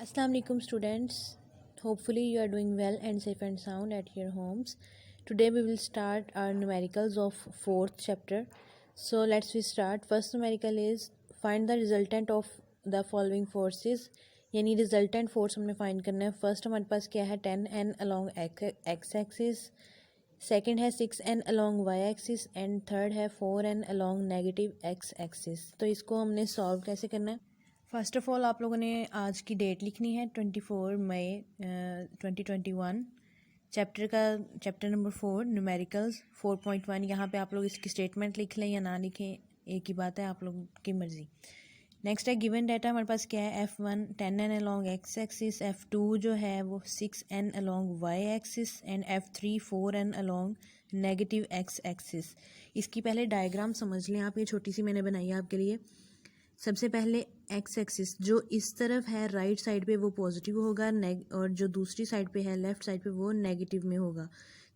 Assalamu alaikum students. Hopefully you are doing well and safe and sound at your homes. Today we will start our numericals of fourth chapter. So let's we start. First numerical is find the resultant of the following forces. यानी resultant force हमने find करना है. First हमारे पास क्या है 10n along x axis. Second है 6n along y axis and third है 4n along negative x axis. तो इसको हमने solve कैसे करना है. फ़र्स्ट ऑफ़ ऑल आप लोगों ने आज की डेट लिखनी है 24 मई 2021. Chapter number 4 numericals 4.1. यहाँ पे आप लोग इसकी स्टेटमेंट लिख लें या ना लिखें, एक ही बात है, आप लोगों की मर्ज़ी. नेक्स्ट है गिवन डाटा. हमारे पास क्या है F1 10n along x axis, F2 जो है वो 6n along Y axis and F3 4n along negative X axis. इसकी पहले डायग्राम समझ लें आप, ये छोटी सी मैंने बनाई है आपके लिए. सबसे पहले एक्स एक्सिस जो इस तरफ है राइट साइड पे वो पॉजिटिव होगा, और जो दूसरी साइड पे है लेफ़्ट साइड पे वो नेगेटिव में होगा.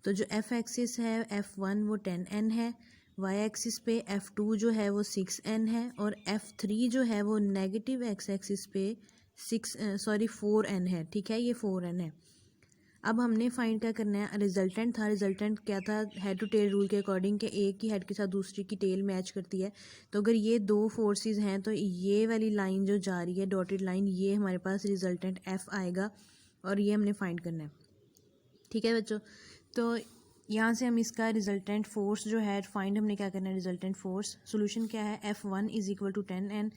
तो जो एफ एक्सिस है F1 वो 10n है, वाई एक्सिस पे F2 जो है वो 6n है और F3 जो है वो नेगेटिव एक्स एक्सिस पे 4n है. ठीक है, ये 4n है. अब हमने फाइंड क्या करना है, रिजल्टेंट था. रिजल्टेंट क्या था, हेड टू टेल रूल के अकॉर्डिंग के एक की हेड के साथ दूसरी की टेल मैच करती है. तो अगर ये दो फोर्सेस हैं तो ये वाली लाइन जो जा रही है डॉटेड लाइन, ये हमारे पास रिजल्टेंट एफ आएगा और ये हमने फाइंड करना है. ठीक है बच्चों, तो यहाँ से हम इसका रिजल्टेंट फोर्स जो है फाइंड हमने क्या करना है, रिजल्टेंट फोर्स. सोल्यूशन क्या है, F1 is equal to 10n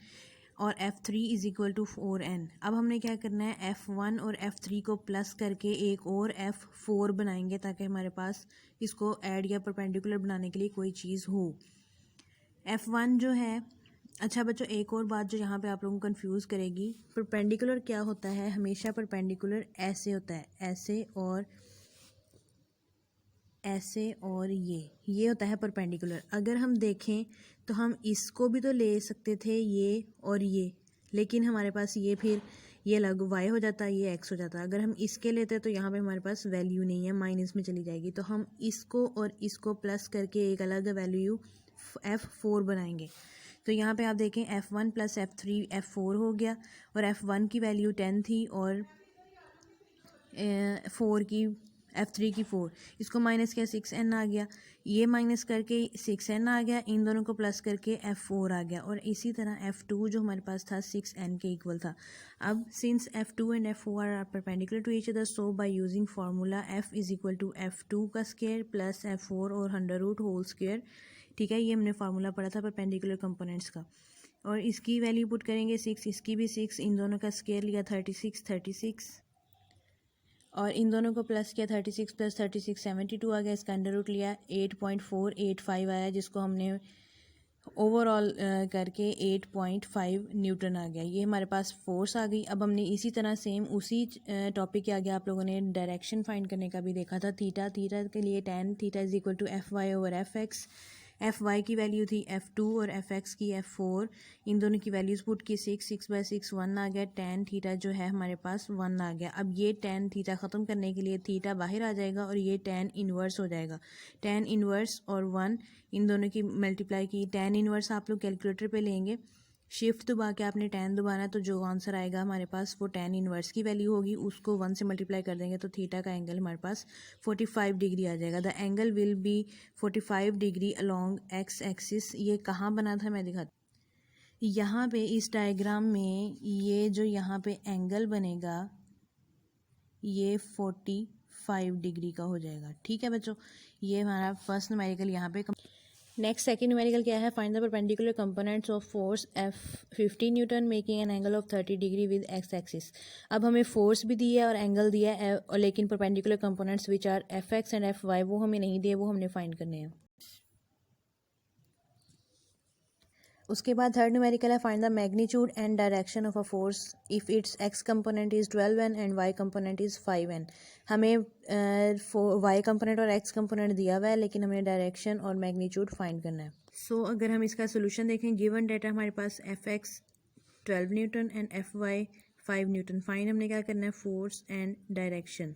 और F3 is equal to 4n. अब हमने क्या करना है, F1 और F3 को प्लस करके एक और F4 बनाएंगे ताकि हमारे पास इसको ऐड या परपेंडिकुलर बनाने के लिए कोई चीज़ हो. F1 जो है, अच्छा बच्चों एक और बात जो यहाँ पे आप लोगों को कंफ्यूज करेगी, परपेंडिकुलर क्या होता है, हमेशा परपेंडिकुलर ऐसे होता है, ऐसे और ये होता है परपेंडिकुलर. अगर हम देखें तो हम इसको भी तो ले सकते थे ये और ये, लेकिन हमारे पास ये फिर ये अलग y हो जाता, ये x हो जाता. अगर हम इसके लेते तो यहाँ पे हमारे पास वैल्यू नहीं है, माइनस में चली जाएगी. तो हम इसको और इसको प्लस करके एक अलग वैल्यू F4 बनाएंगे. तो यहाँ पे आप देखें F1 प्लस F3 F4 हो गया और F1 की वैल्यू 10 थी और 4 की F3 की 4, इसको माइनस किया 6n आ गया, ये माइनस करके 6n आ गया, इन दोनों को प्लस करके F4 आ गया और इसी तरह F2 जो हमारे पास था 6n के इक्वल था. अब since F2 and F4 are perpendicular to each other, so by using formula F is equal to F2 का स्क्वायर प्लस F4 और अंडर रूट होल स्क्वायर. ठीक है, ये हमने फार्मूला पढ़ा था परपेंडिकुलर कंपोनेंट्स का. और इसकी वैल्यू पुट करेंगे 6, इसकी भी 6, इन दोनों का स्क्वायर लिया 36 और इन दोनों को प्लस किया 36 प्लस 36 72 आ गया. इसका अंडर रूट लिया 8.485 आया, जिसको हमने ओवरऑल करके 8.5 न्यूटन आ गया. ये हमारे पास फोर्स आ गई. अब हमने इसी तरह सेम उसी टॉपिक के आगे आप लोगों ने डायरेक्शन फाइंड करने का भी देखा था. थीटा के लिए tan theta is equal to Fy over Fx. Fy की वैल्यू थी F2 और Fx की F4, इन दोनों की वैल्यूज़ पुट की 6 1 आ गया. tan थीटा जो है हमारे पास 1 आ गया. अब ये tan थीटा ख़त्म करने के लिए थीटा बाहर आ जाएगा और ये tan इन्वर्स हो जाएगा. tan इन्वर्स और 1 इन दोनों की मल्टीप्लाई की, tan इन्वर्स आप लोग कैलकुलेटर पे लेंगे, शिफ्ट दबा के आपने tan दबाना, तो जो आंसर आएगा हमारे पास वो tan इन्वर्स की वैल्यू होगी, उसको 1 से मल्टीप्लाई कर देंगे तो थीटा का एंगल हमारे पास 45 डिग्री आ जाएगा. The angle will be 45 degree along x axis. ये कहाँ बना था मैं दिखाती, यहाँ पे इस डायग्राम में ये जो यहाँ पे एंगल बनेगा ये 45 डिग्री का हो जाएगा. ठीक है बच्चों, ये हमारा फर्स्ट न्यूमेरिकल यहाँ पे. नेक्स्ट सेकंड न्यूमेरिकल क्या है, find the perpendicular components of force F15 Newton making an angle of 30 degree with x axis. अब हमें फोर्स भी दी है और एंगल दिया है, और लेकिन perpendicular components which are Fx and Fy वो हमें नहीं दिए, वो हमने फाइंड करने हैं. उसके बाद थर्ड न्यूमेरिकल है find the magnitude and direction of a force if its X component is 12n and Y component is 5n. हमें वाई कंपोनेंट और एक्स कंपोनेंट दिया हुआ है, लेकिन हमें डायरेक्शन और मैग्नीट्यूड फाइंड करना है. सो अगर हम इसका सोल्यूशन देखें, गिवन डाटा हमारे पास Fx 12 Newton and Fy 5 Newton. Find हमने क्या करना है, फोर्स एंड डायरेक्शन.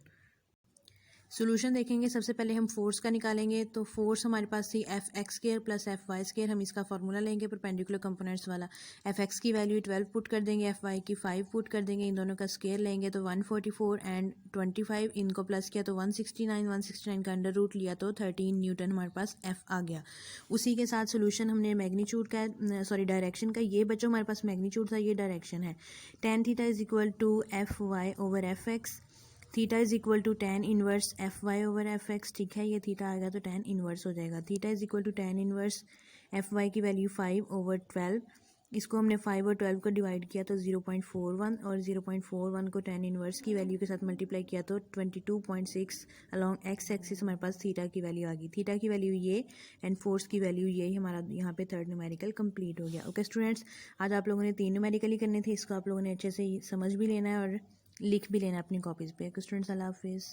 सोल्यूशन देखेंगे, सबसे पहले हम फोर्स का निकालेंगे। तो फोर्स हमारे पास थी F X square plus F Y square. हम इसका फार्मूला लेंगे परपेंडिकुलर कंपोनेंट्स वाला। एफ एक्स की वैल्यू 12 पुट कर देंगे, एफ वाई की 5 पुट कर देंगे, इन दोनों का स्केयर लेंगे तो 144 एंड 25, इनको प्लस किया तो 169, 169 का अंडर रूट लिया तो 13 न्यूटन हमारे पास एफ आ गया। उसी के साथ सोल्यूशन हमने मैग्नीट्यूड का सॉरी डायरेक्शन का, ये बच्चों हमारे पास मैग्नीट्यूड था, ये डायरेक्शन है। tan theta is equal to F Y over F X, theta is equal to tan inverse F Y over F X. ठीक है, ये थीटा आएगा तो tan इनवर्स हो जाएगा। Theta is equal to tan inverse F Y की value 5 over 12, इसको हमने 5 और 12 को डिवाइड किया तो 0.41, और 0.41 को tan इनवर्स की वैल्यू के साथ मल्टीप्लाई किया तो 22.6 अलॉन्ग एक्स एक्सिस हमारे पास थीटा की वैल्यू आ गई। थीटा की वैल्यू ये एंड फोर्स की वैल्यू ये, हमारा यहाँ पे थर्ड न्यूमेरिकल कंप्लीट हो गया। ओके स्टूडेंट्स, आज आप लोगों ने 3 न्यूमेरिकल ही करने थे, इसको आप लोगों ने अच्छे से समझ भी लेना है और लिख भी लेना अपनी कॉपीज़ पे। स्टूडेंट्स, अल्लाह हाफिज़।